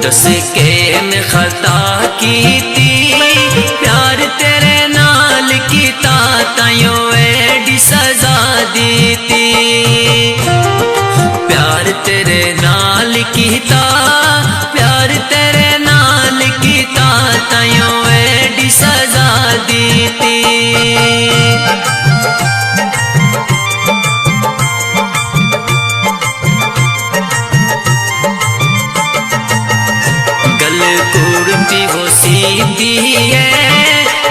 दस के मैं खता की थी प्यार तेरे नाल कीता तायो एडी सजा दी थी। प्यार तेरे नाल कीता प्यार तेरे नाल कीता तायो एडी सजा दी थी।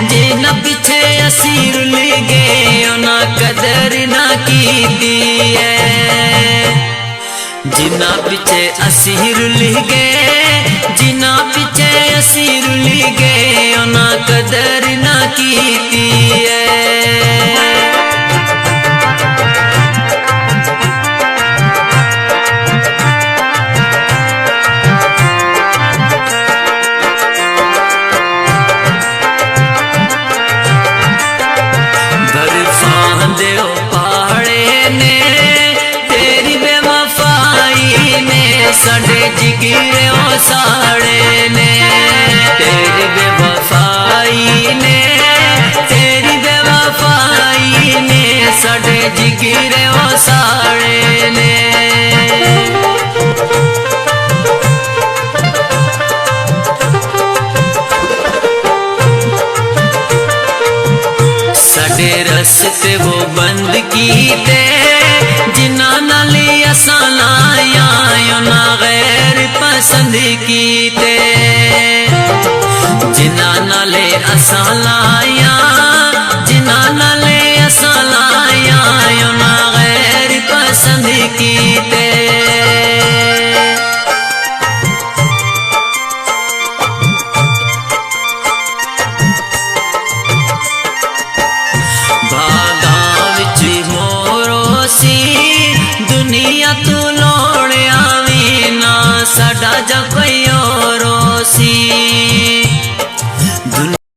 जिना पीछे असी रुल गए उना कदर ना की है। जिना पीछे असी रुल गए जिना पीछे असी रुल गए उना कदर ना की है। साढ़े जिगरे ओ साड़े ने तेरी बेवफाई ने तेरी बेवफाई ने साढ़े जिगरे ओ साड़े ने। साढ़े रस्ते वो बंद कीते जिन्ना नाले असा लाया ना गैर पसंद कीते। जिन्ना नाले असा लाया जिन्ना नाले असा लाया ना गैर पसंद कीते। दुनिया तू लोड़ आवी ना साडा जा कोई और सी।